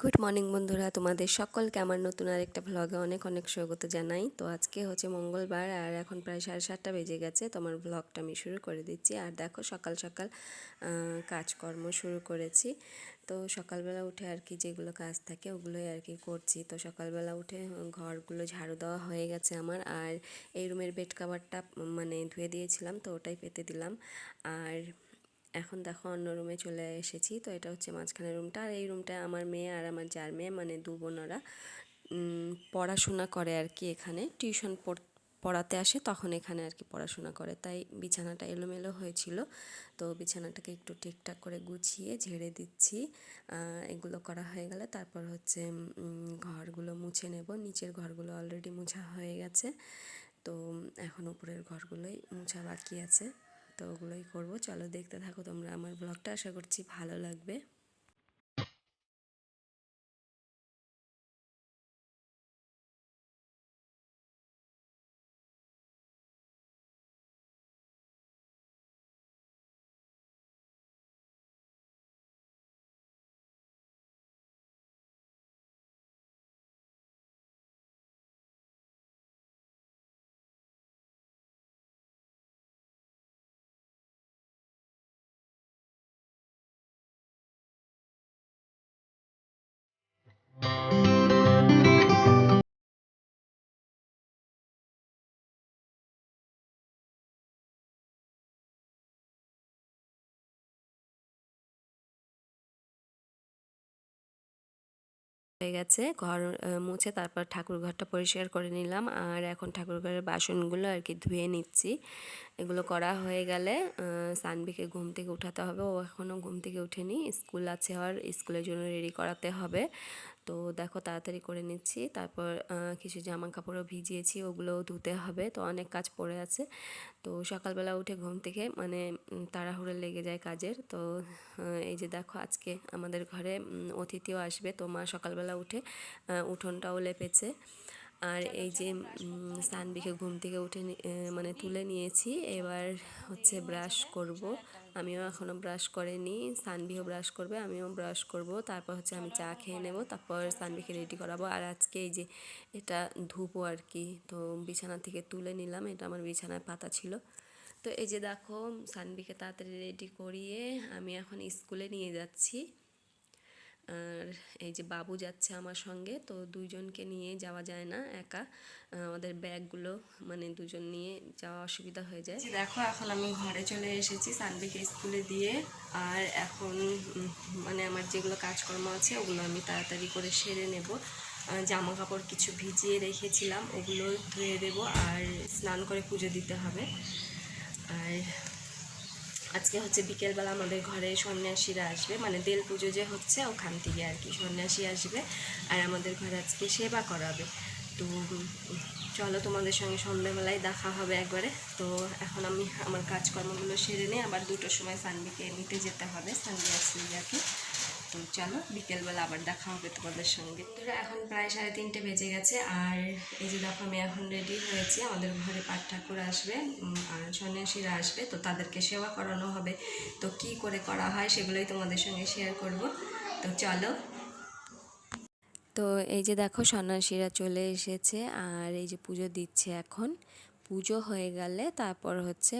Good morning বন্ধুরা, তোমাদের সকলকে আমার নতুন আরেকটা ভ্লগে অনেক অনেক স্বাগত জানাই। তো আজকে হচ্ছে মঙ্গলবার আর এখন প্রায় 7:30 বেজে গেছে। তো আমার ভ্লগটা আমি শুরু করে দিচ্ছি। আর দেখো সকাল সকাল কাজকর্ম শুরু করেছি। তো সকালবেলা উঠে আর কি যেগুলো কাজ থাকে ওগুলোই আর কি করছি। তো সকালবেলা উঠে ঘরগুলো ঝাড়ু দেওয়া হয়ে গেছে আমার। আর এই রুমের বেড কাভারটা মানে ধুয়ে দিয়েছিলাম, তো ওটাই পেতে দিলাম। আর এখন দেখো অন্য রুমে চলে এসেছি। তো এটা হচ্ছে মাঝখানের রুমটা। আর এই রুমটা আমার মেয়ে আর আমার যার মেয়ে মানে দু বোনরা পড়াশোনা করে আর কি। এখানে টিউশন পড়াতে আসে, তখন এখানে আর কি পড়াশোনা করে। তাই বিছানাটা এলোমেলো হয়েছিল, তো বিছানাটাকে একটু ঠিকঠাক করে গুছিয়ে ঝেড়ে দিচ্ছি। এগুলো করা হয়ে গেলে তারপর হচ্ছে ঘরগুলো মুছে নেব। নিচের ঘরগুলো অলরেডি মোছা হয়ে গেছে, তো এখন উপরের ঘরগুলোই মোছা বাকি আছে। তো ওগুলোই করবো। চলো দেখতে থাকো তোমরা আমার ব্লগটা, আশা করছি ভালো লাগবে। হয়ে গেছে ঘর মুছে, তারপর ঠাকুর ঘরটা পরিষ্কার করে নিলাম। আর এখন ঠাকুর ঘরের বাসনগুলো আর কি ধুয়ে নিচ্ছি। এগুলো করা হয়ে গেলে সানভিকে ঘুম থেকে উঠাতে হবে। ও এখনও ঘুম থেকে উঠেনি, স্কুল আছে, আর স্কুলের জন্য রেডি করাতে হবে। তো দেখো তাড়াতাড়ি করে নিচ্ছি। তারপর কিছু জামা কাপড়ও ভিজিয়েছি, ওগুলোও ধুতে হবে। তো অনেক কাজ পড়ে আছে। তো সকালবেলা উঠে ঘুম থেকে মানে তাড়াহুড়ো লেগে যায় কাজের। তো এই যে দেখো আজকে আমাদের ঘরে অতিথিও আসবে। তো মা সকালবেলা উঠে উঠোনটাও লেপেছে। আর এই যে সানবিকে ঘুম থেকে উঠে মানে তুলে নিয়েছি। এবার হচ্ছে ব্রাশ করব। আমিও এখনও ব্রাশ করিনি, সানবিও ব্রাশ করবে, আমিও ব্রাশ করব। তারপর হচ্ছে আমি চা খেয়ে নেব, তারপর সানবিকে রেডি করাবো। আর আজকে এই যে এটা ধুবো আর কি। তো বিছানা থেকে তুলে নিলাম, এটা আমার বিছানায় পাতা ছিল। তো এই যে দেখো সানবিকে তাড়াতাড়ি রেডি করিয়ে আমি এখন স্কুলে নিয়ে যাচ্ছি। আর এই যে বাবু যাচ্ছে আমার সঙ্গে। তো দুইজনকে নিয়ে যাওয়া যায় না একা, আমাদের ব্যাগগুলো মানে দুজন নিয়ে যাওয়া অসুবিধা হয়ে যায়। দেখো এখন আমি ঘরে চলে এসেছি সানবিকে স্কুলে দিয়ে। আর এখন মানে আমার যেগুলো কাজকর্ম আছে ওগুলো আমি তাড়াতাড়ি করে সেরে নেব। জামা কাপড় কিছু ভিজিয়ে রেখেছিলাম, ওগুলো ধুয়ে দেবো। আর স্নান করে পুজো দিতে হবে। আর আজকে হচ্ছে বিকেলবেলা আমাদের ঘরে সন্ন্যাসীরা আসবে, মানে বেল পুজো যে হচ্ছে ওখান থেকে আর কি সন্ন্যাসী আসবে। আর আমাদের ঘরে আজকে সেবা করাবে। তো চলো তোমাদের সঙ্গে সন্ধ্যাবেলায় দেখা হবে একবারে। তো এখন আমি আমার কাজকর্মগুলো সেরে নিই, আবার 2টোর সময় সানবিকে নিতে যেতে হবে, সানবি আসলে যাকে। তো চলো বিকেলবেলা আবার দেখা হবে তোমাদের সঙ্গে। তো এখন প্রায় 3:30 বেজে গেছে। আর এই যে দেখো আমি এখন রেডি হয়েছি, আমাদের ঘরে পাঠ ঠাকুর আসবে আর সন্ন্যাসীরা আসবে, তো তাদেরকে সেবা করানো হবে। তো কি করে করা হয় সেগুলোই তোমাদের সঙ্গে শেয়ার করব। তো চলো। তো এই যে দেখো সন্ন্যাসীরা চলে এসেছে, আর এই যে পুজো দিচ্ছে এখন। পুজো হয়ে গেলে তারপর হচ্ছে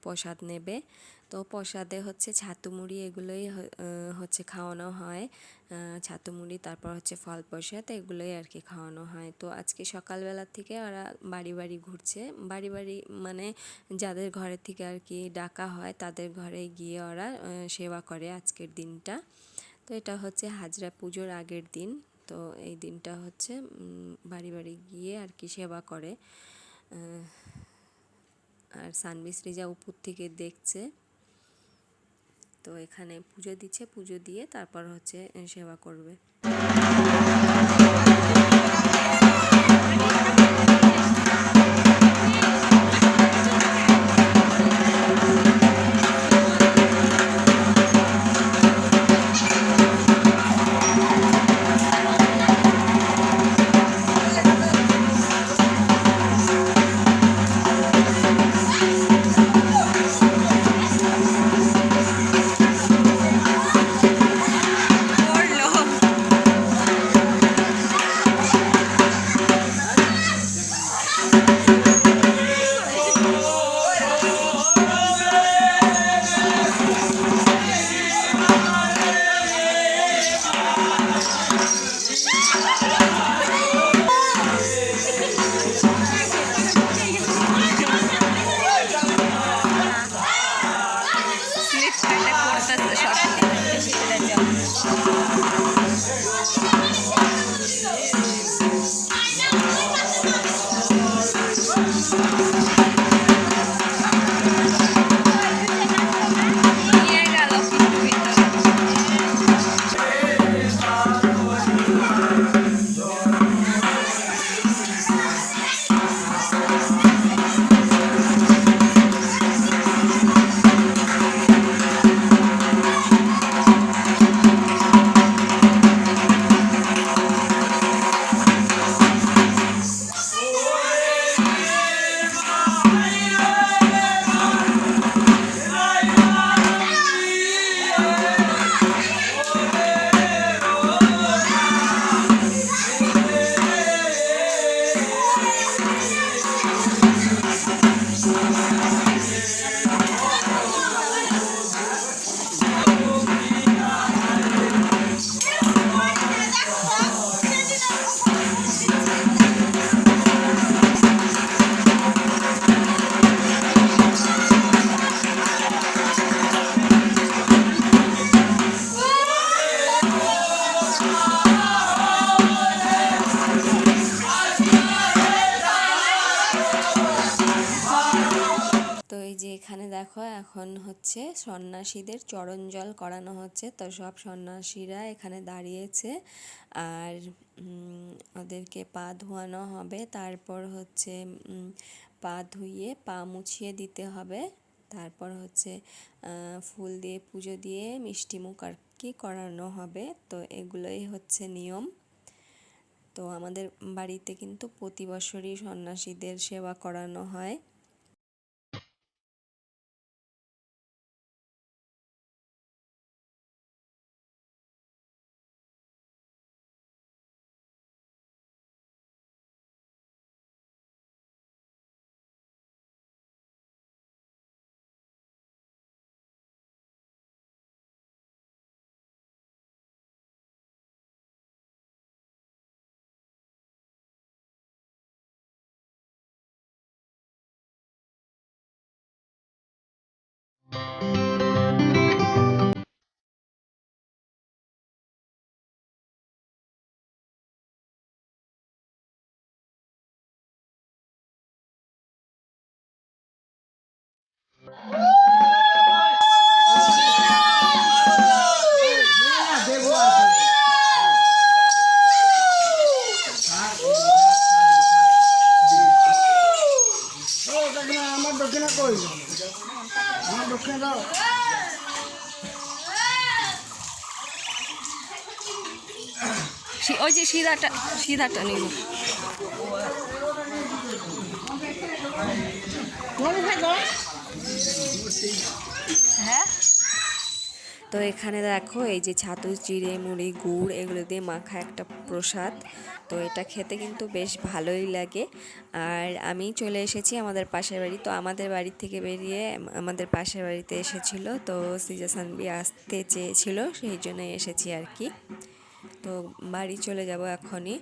প্রসাদ নেবে। তো প্রসাদে হচ্ছে ছাতু মুড়ি এগুলোই হচ্ছে খাওয়ানো হয়। ছাতু মুড়ি, তারপর হচ্ছে ফল প্রসাদ, এগুলোই আর কি খাওয়ানো হয়। তো আজকে সকালবেলা থেকে ওরা বাড়ি বাড়ি ঘুরছে। বাড়ি বাড়ি মানে যাদের ঘরের থেকে আর কি ডাকা হয় তাদের ঘরে গিয়ে ওরা সেবা করে আজকের দিনটা। তো এটা হচ্ছে হাজরা পুজোর আগের দিন। তো এই দিনটা হচ্ছে বাড়ি বাড়ি গিয়ে আর কি সেবা করে। আর সানবি সৃজা উপর থেকে দেখছে। তো এখানে পুজো দিচ্ছে, পুজো দিয়ে তারপর হচ্ছে সেবা করবে। তো এই যে এখানে দেখো এখন হচ্ছে সন্ন্যাসীদের চরণ জল করানো হচ্ছে। তো সব সন্ন্যাসীরা এখানে দাঁড়িয়েছে আর ওদেরকে পা ধোয়ানো হবে। তারপর হচ্ছে পা ধুইয়ে পা মুছিয়ে দিতে হবে। তারপর হচ্ছে ফুল দিয়ে পুজো দিয়ে মিষ্টিমুখ আর কি করানো হবে। তো এগুলোই হচ্ছে নিয়ম। তো আমাদের বাড়িতে কিন্তু প্রতি বছরই সন্ন্যাসীদের সেবা করানো হয়। আমার দক্ষিণা কই আমার দক্ষিণা দাও ওই যে সিধাটা নিল। হ্যাঁ, তো এখানে দেখো এই যে ছাতু চিড়ে মুড়ি গুড় এগুলো দিয়ে মাখা একটা প্রসাদ। তো এটা খেতে কিন্তু বেশ ভালোই লাগে। আর আমি চলে এসেছি আমাদের পাশের বাড়ি। তো আমাদের বাড়ি থেকে বেরিয়ে আমাদের পাশের বাড়িতে এসেছিল। তো সিজা সানবি আসতে চেয়েছিল, সেই জন্য এসেছি আর কি। তো বাড়ি চলে যাব এখনই।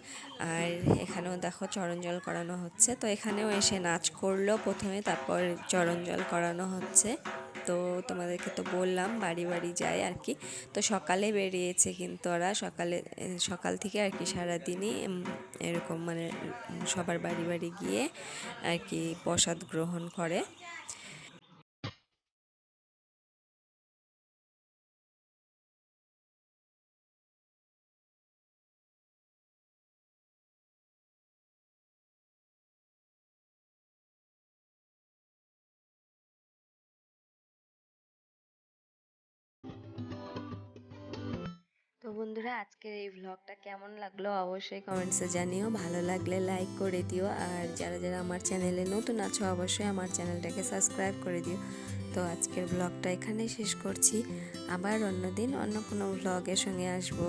আর এখানেও দেখো চরণ জল করানো হচ্ছে। তো এখানেও এসে নাচ করলো প্রথমে, তারপর চরণ জল করানো হচ্ছে। তো তোমাদেরকে তো বললাম বাড়ি বাড়ি যায় আর কি। তো সকালে বেরিয়েছে কিন্তু ওরা সকাল থেকে আর কি সারাদিনই এরকম মানে সবার বাড়ি বাড়ি গিয়ে আর কি প্রসাদ গ্রহণ করে। তো বন্ধুরা, আজকের এই ভ্লগটা কেমন লাগলো অবশ্যই কমেন্টসে জানিও। ভালো লাগলে লাইক করে দিও। আর যারা যারা আমার চ্যানেলে নতুন আছো অবশ্যই আমার চ্যানেলটাকে সাবস্ক্রাইব করে দিও। তো আজকের ভ্লগটা এখানেই শেষ করছি। আবার অন্য দিন অন্য কোনো ভ্লগের সঙ্গে আসবো।